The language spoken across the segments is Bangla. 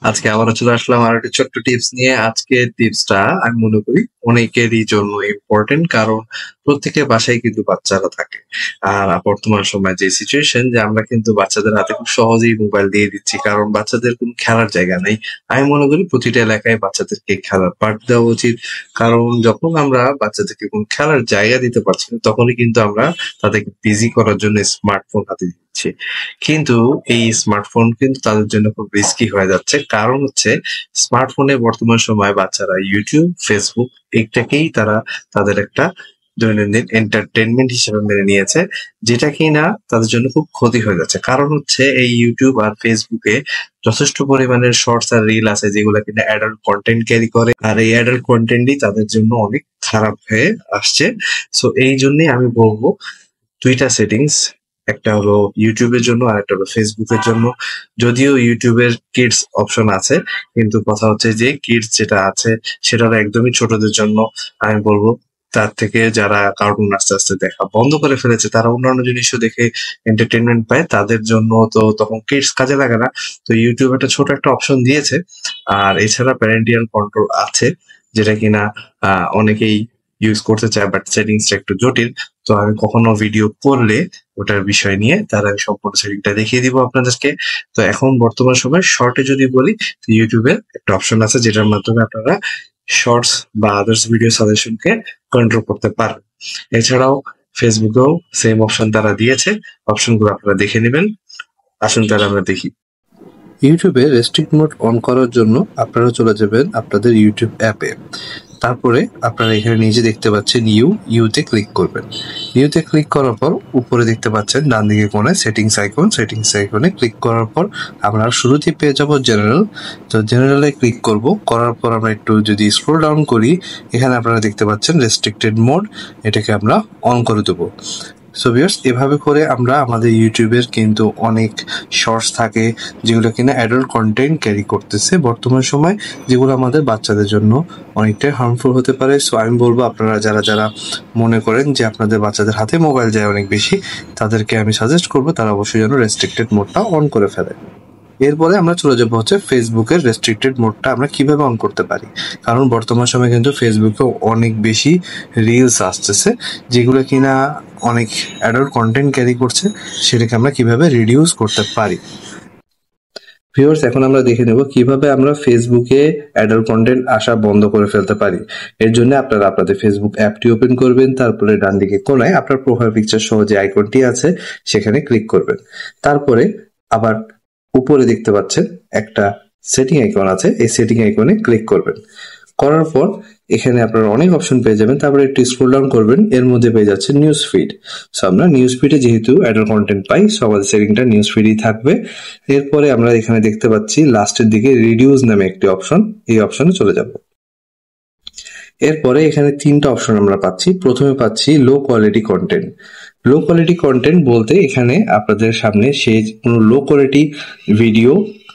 আজকে আবারও চলে আসলাম আর একটা ছোট্ট টিপস নিয়ে। আজকের টিপসটা আমি মনে করি অনেকেরই জন্য ইম্পর্টেন্ট, কারণ প্রত্যেকের বাসায় কিন্তু বাচ্চারা থাকে। আর বর্তমান সময়ে যে সিচুয়েশন, যে আমরা কিন্তু বাচ্চাদের হাতে খুব সহজেই মোবাইল দিয়ে দিচ্ছি, কারণ বাচ্চাদের কোনো খেলার জায়গা নেই। আমি মনে করি প্রতিটা এলাকায় বাচ্চাদেরকে খেলার পাঠ দেওয়া উচিত, কারণ যখন আমরা বাচ্চাদেরকে কোনো খেলার জায়গা দিতে পারছি না, তখনই কিন্তু আমরা তাদেরকে বিজি করার জন্য স্মার্টফোন হাতে দিচ্ছি। কিন্তু এই স্মার্টফোন কিন্তু তাদের জন্য খুব রিস্কি হয়ে যাচ্ছে। কারণ হচ্ছে স্মার্টফোনে বর্তমান সময়ে বাচ্চারা ইউটিউব, ফেসবুক এইটাকেই তারা তাদের একটা দৈনন্দিন এন্টারটেনমেন্ট হিসেবে মেনে নিয়েছে, যেটা কিনা তাদের জন্য খুব ক্ষতি হয়ে যাচ্ছে। কারণ হচ্ছে এই ইউটিউব আর ফেসবুকে যথেষ্ট পরিমাণের শর্টস আর রিল আছে, যেগুলো কিনা অ্যাডাল্ট কন্টেন্ট ক্যারি করে, আর এই অ্যাডাল্ট কন্টেন্টই তাদের জন্য অনেক খারাপ হয়ে আসছে। সো এই জন্যই আমি বলবো দুইটা সেটিংস, একটা হলো ইউটিউবের জন্য আর একটা হলো ফেসবুকের জন্য। যদিও ইউটিউবের কিডস অপশন আছে, কিন্তু কথা হচ্ছে যে কিডস যেটা আছে সেটা হলো একদমই ছোটদের জন্য। আমি বলবো তার থেকে যারা কার্টুন আস্তে আস্তে দেখা বন্ধ করে ফেলেছে, তারা অন্যান্য জিনিসও দেখে এন্টারটেনমেন্ট পায়, তাদের জন্য তো তখন কিডস কাজে লাগে না। তো ইউটিউব একটা ছোট একটা অপশন দিয়েছে। আর এছাড়া প্যারেন্টিয়াল কন্ট্রোল আছে, যেটা কিনা অনেকেই ইউজ করতে চায়, বাট সেটিংসটা একটু জটিল। তো আমি কখনো ভিডিও করলে ওটার বিষয় নিয়ে তার আমি সম্পূর্ণ সেটিংটা দেখিয়ে দিব আপনাদেরকে। তো এখন বর্তমান সময় শর্টে যদি বলি, তো ইউটিউবে একটা অপশন আছে যেটার মাধ্যমে আপনারা শর্টস বা আদার্স ভিডিও সাজেশনকে কন্ট্রোল করতে পারেন। এছাড়াও ফেসবুকেও সেম অপশন তারা দিয়েছে, অপশনগুলো আপনারা দেখে নেবেন। আসুন তাহলে আমরা দেখি। ইউটিউবে রেস্ট্রিক্ট মোড অন করার জন্য আপনারা চলে যাবেন আপনাদের ইউটিউব অ্যাপে। তারপরে আপনারা এখানে নিচে দেখতে পাচ্ছেন ইউতে ক্লিক করবেন। ইউতে ক্লিক করার পর উপরে দেখতে পাচ্ছেন ডান দিকে কোণে সেটিংস আইকনে ক্লিক করার পর আমরা শুরুতেই পেয়ে যাব জেনারেল। তো জেনারেলে ক্লিক করব, করার পর আমরা একটু যদি স্ক্রল ডাউন করি, এখানে আপনারা দেখতে পাচ্ছেন রেস্ট্রিক্টেড মোড, এটাকে আমরা অন করে দেবো। সো ভিউয়ার্স, এভাবে করে আমরা আমাদের ইউটিউবের কিন্তু অনেক শর্টস থাকে যেগুলো কিনা অ্যাডাল্ট কন্টেন্ট ক্যারি করতেছে বর্তমান সময়, যেগুলো আমাদের বাচ্চাদের জন্য অনেকটাই হার্মফুল হতে পারে। সো আমি বলবো আপনারা যারা যারা মনে করেন যে আপনাদের বাচ্চাদের হাতে মোবাইল যায় অনেক বেশি, তাদেরকে আমি সাজেস্ট করবো তারা অবশ্যই যেন রেস্ট্রিক্টেড মোডটা অন করে ফেলে। এরপরে আমরা চলে যাবো হচ্ছে ফেসবুকের রেস্ট্রিক্টেড মোডটা আমরা কিভাবে অন করতে পারি। কারণ বর্তমান সময়ে কিন্তু ফেসবুকে অনেক বেশি রিলস আসতেছে যেগুলো কিনা অনেক অ্যাডাল্ট কন্টেন্ট ক্যারি করছে, সেটাকে আমরা কিভাবে রিডিউস করতে পারি। ভিউয়ার্স, এখন আমরা দেখে নেব কিভাবে আমরা ফেসবুকে অ্যাডাল্ট কন্টেন্ট আসা বন্ধ করে ফেলতে পারি। এর জন্য আপনারা আপনাদের ফেসবুক অ্যাপটি ওপেন করবেন, তারপরে ডান দিকে কোণায় আপনার প্রোফাইল পিকচার সহ যে আইকনটি আছে সেখানে ক্লিক করবেন। তারপরে আবার উপরে দেখতে পাচ্ছেন একটা সেটিং আইকন আছে, এই সেটিং আইকনে ক্লিক করবেন। করার পর এখানে আপনারা অনেক অপশন পেয়ে যাবেন, তারপরে একটু স্ক্রল ডাউন করবেন, এর মধ্যে পেয়ে যাচ্ছে নিউজ ফিড। সো আমরা নিউজ ফিডে যেহেতু অ্যাডাল্ট কন্টেন্ট পাই, সো আমাদের সেটিংটা নিউজ ফিডেই থাকবে। এরপরে আমরা এখানে দেখতে পাচ্ছি লাস্টের দিকে রিডিউস নামে একটি অপশন, এই অপশনে চলে যাব। এরপরে এখানে তিনটা অপশন আমরা পাচ্ছি। প্রথমে পাচ্ছি low quality content. Low quality content বলতে এখানে আপনাদের সামনে সে কোনো লো কোয়ালিটি ভিডিও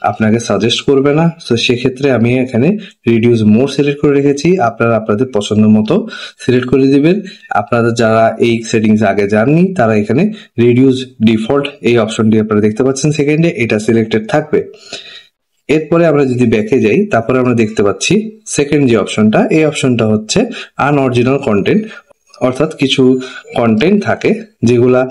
আপনাকে সাজেস্ট করবে না। তো সেক্ষেত্রে আমি এখানে রিডিউস মোর সিলেক্ট করে রেখেছি, আপনারা আপনাদের পছন্দ মতো সিলেক্ট করে দিবেন। আপনারা যারা এই সেটিংস আগে জাননি তারা এখানে রিডিউস ডিফল্ট এই অপশনটি আপনারা দেখতে পাচ্ছেন সেকেন্ডে, এটা সিলেক্টেড থাকবে। এরপরে আমরা যদি ব্যাকে যাই, তারপরে আমরা দেখতে পাচ্ছি সেকেন্ড যে অপশনটা, এই অপশনটা হচ্ছে আনঅরিজিনাল কন্টেন্ট। অর্থাৎ কিছু কন্টেন্ট থাকে যেগুলা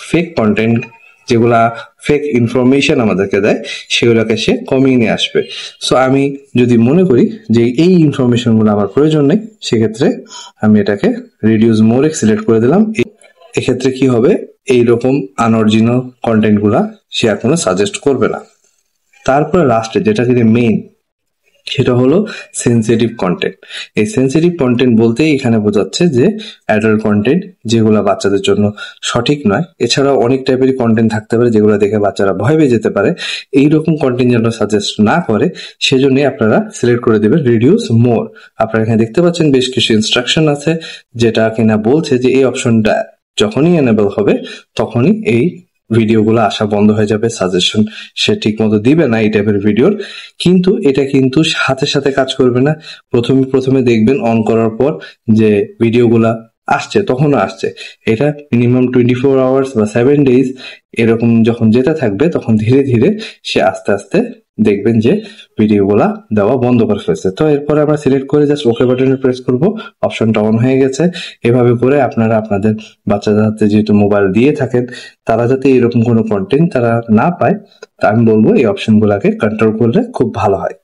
ফেক কন্টেন্ট, যেগুলা ফেক ইনফরমেশন আমাদেরকে দেয়, সেগুলোকে সে কমিয়ে নিয়ে আসবে। সো আমি যদি মনে করি যে এই ইনফরমেশনগুলো আমার প্রয়োজন নেই, সেক্ষেত্রে আমি এটাকে রিডিউস মোরে সিলেক্ট করে দিলাম। এক্ষেত্রে কি হবে, এইরকম আনঅরিজিনাল কন্টেন্টগুলা সে এখনো সাজেস্ট করবে না। তারপরে লাস্টে যেটা কিন্তু মেইন, সেটা হলো সেন্সিটিভ কন্টেন্ট। এই সেন্সিটিভ কন্টেন্ট বলতে এখানে বোঝাচ্ছে যে অ্যাডাল্ট কন্টেন্ট যেগুলো বাচ্চাদের জন্য সঠিক নয়। এছাড়াও অনেক টাইপের কন্টেন্ট থাকতে পারে যেগুলো দেখে বাচ্চারা ভয় পেয়ে যেতে পারে। এইরকম কন্টেন্ট যেন সাজেস্ট না করে, সেজন্য আপনারা সিলেক্ট করে দেবেন রিডিউস মোর। আপনারা এখানে দেখতে পাচ্ছেন বেশ কিছু ইনস্ট্রাকশন আছে, যেটা কিনা বলছে যে এই অপশনটা যখনই এনেবল হবে তখনই এই ভিডিওগুলো আসা বন্ধ হয়ে যাবে, সাজেশন সে ঠিক মতো দিবে না এই টাইপের ভিডিওর। কিন্তু এটা কিন্তু সাথে সাথে কাজ করবে না। প্রথমে দেখবেন অন করার পর যে ভিডিওগুলা আসছে, তখনও আসছে। এটা মিনিমাম 24 আওয়ার্স বা 7 ডেজ এরকম যখন যেতে থাকবে, তখন ধীরে ধীরে সে আস্তে আস্তে দেখবেন যে ভিডিওগুলা দেওয়া বন্ধ করে ফেলছে। তো এরপরে আমরা সিলেক্ট করে জাস্ট ওকে বাটনে প্রেস করব, অপশনটা অন হয়ে গেছে। এভাবে করে আপনারা আপনাদের বাচ্চাদের হাতে যেহেতু মোবাইল দিয়ে থাকেন, তারা যাতে এরকম কোনো কন্টেন্ট তারা না পায়, তা আমি বলবো এই অপশনগুলোকে কন্ট্রোল করলে খুব ভালো হয়।